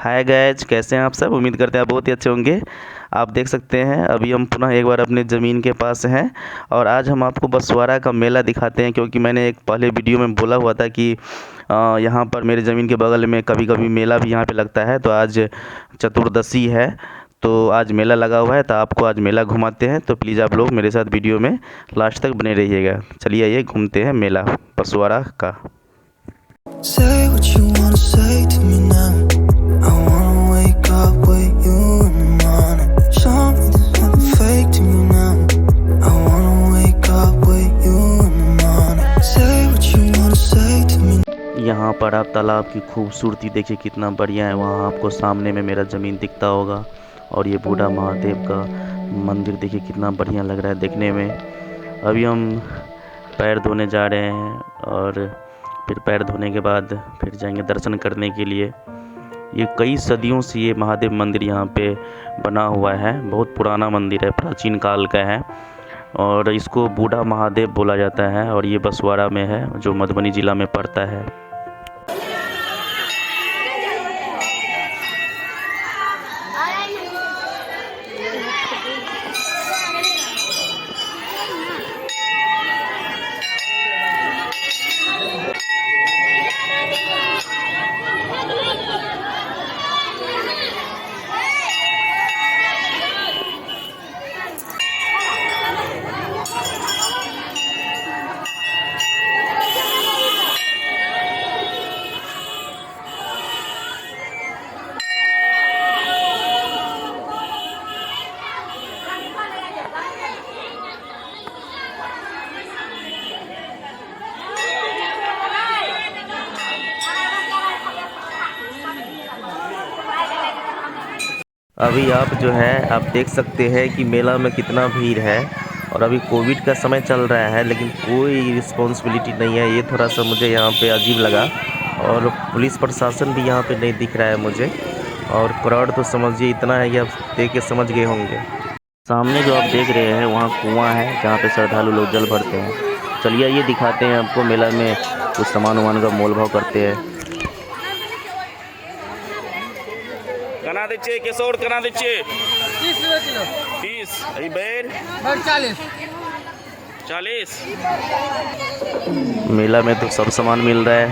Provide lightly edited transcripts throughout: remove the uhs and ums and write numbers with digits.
Hi guys, कैसे हैं आप सब। उम्मीद करते हैं आप बहुत ही अच्छे होंगे। आप देख सकते हैं अभी हम पुनः एक बार अपने ज़मीन के पास हैं और आज हम आपको बसवाड़ा का मेला दिखाते हैं, क्योंकि मैंने एक पहले वीडियो में बोला हुआ था कि यहाँ पर मेरे ज़मीन के बगल में कभी कभी मेला भी यहाँ पे लगता है। तो आज चतुर्दशी है, तो आज मेला लगा हुआ है, तो आपको आज मेला घुमाते हैं। तो प्लीज़ आप लोग मेरे साथ वीडियो में लास्ट तक बने रहिएगा। चलिए आइए घूमते हैं मेला बसवाड़ा का। Say what you wanna say to me now. I wanna wake up with you in the morning. Show me there's nothing fake to me now. I wanna wake up with you in the morning. Say what you wanna say to me. यहाँ पर आप तालाब की खूबसूरती देखिए कितना बढ़िया है। वहाँ आपको सामने में मेरा ज़मीन दिखता होगा और ये बूढ़ा महादेव का मंदिर देखिए कितना बढ़िया लग रहा है देखने में। अभी हम पैर धोने जा रहे हैं और फिर पैर धोने के बाद फिर जाएंगे दर्शन करने के लिए। ये कई सदियों से ये महादेव मंदिर यहाँ पे बना हुआ है, बहुत पुराना मंदिर है, प्राचीन काल का है और इसको बूढ़ा महादेव बोला जाता है और ये बसवाड़ा में है जो मधुबनी ज़िला में पड़ता है। अभी आप जो है आप देख सकते हैं कि मेला में कितना भीड़ है और अभी कोविड का समय चल रहा है, लेकिन कोई रिस्पॉन्सिबिलिटी नहीं है। ये थोड़ा सा मुझे यहाँ पे अजीब लगा और पुलिस प्रशासन भी यहाँ पे नहीं दिख रहा है मुझे। और क्राउड तो समझिए इतना है कि आप देख के समझ गए होंगे। सामने जो आप देख रहे हैं वहाँ कुआँ है जहाँ पे श्रद्धालु लोग जल भरते हैं। चलिए ये दिखाते हैं आपको मेला में कुछ सामान वामान का मोल भाव करते हैं। कना दीजिए केसौर, कना दीजिए 30 रुपये किलो। 30। अभी बैर 40। मेला में तो सब सामान मिल रहा है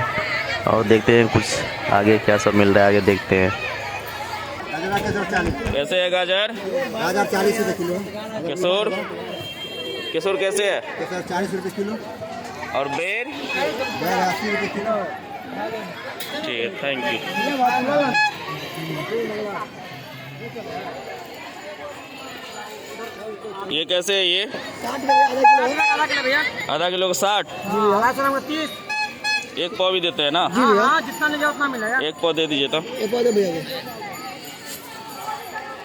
और देखते हैं कुछ आगे क्या सब मिल रहा है, आगे देखते हैं। कैसे है गाजर? गाजर 40 रुपये किलो। केसौर कैसे है? 40 रुपये किलो। और बैर? बैर 80 रुपये किलो। ठीक है, थैंक यू। ये कैसे है? ये 60 रुपये भैया। आधा किलो का 60। 30। एक पाव भी देते हैं ना? हाँ, जितना लीजिए उतना मिलेगा। एक पाव दे दीजिए तो।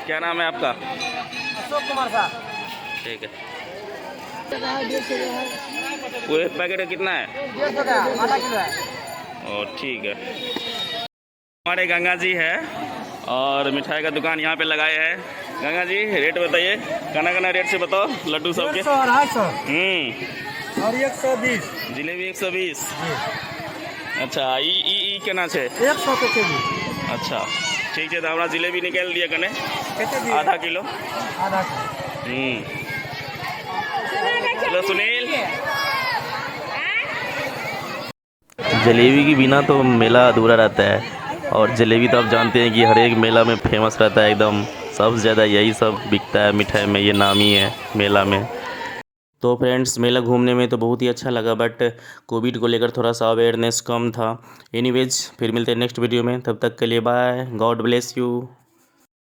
क्या नाम है आपका? अशोक कुमार साहब। ठीक है। पूरे पैकेट कितना है? 150 का आधा किलो है। और ठीक है। हमारे गंगा जी है और मिठाई का दुकान यहाँ पे लगाए हैं। गंगा जी रेट बताइए, कना रेट से बताओ लड्डू सबके। 250 और 120। जिलेबी 120। अच्छा, ई केना छे? 100 के केजी। अच्छा ठीक है, तो हमारा जिलेबी निकाल दिया कने कैसे आधा किलो। आधा किलो। हेलो सुनील। जलेबी के बिना तो मेला अधूरा रहता है और जलेबी तो आप जानते हैं कि हर एक मेला में फेमस रहता है एकदम। सबसे ज़्यादा यही सब बिकता है मिठाई में, ये नामी है मेला में। तो फ्रेंड्स मेला घूमने में तो बहुत ही अच्छा लगा, बट कोविड को लेकर थोड़ा सा अवेयरनेस कम था। एनीवेज फिर मिलते हैं नेक्स्ट वीडियो में, तब तक के लिए बाय, गॉड ब्लेस यू।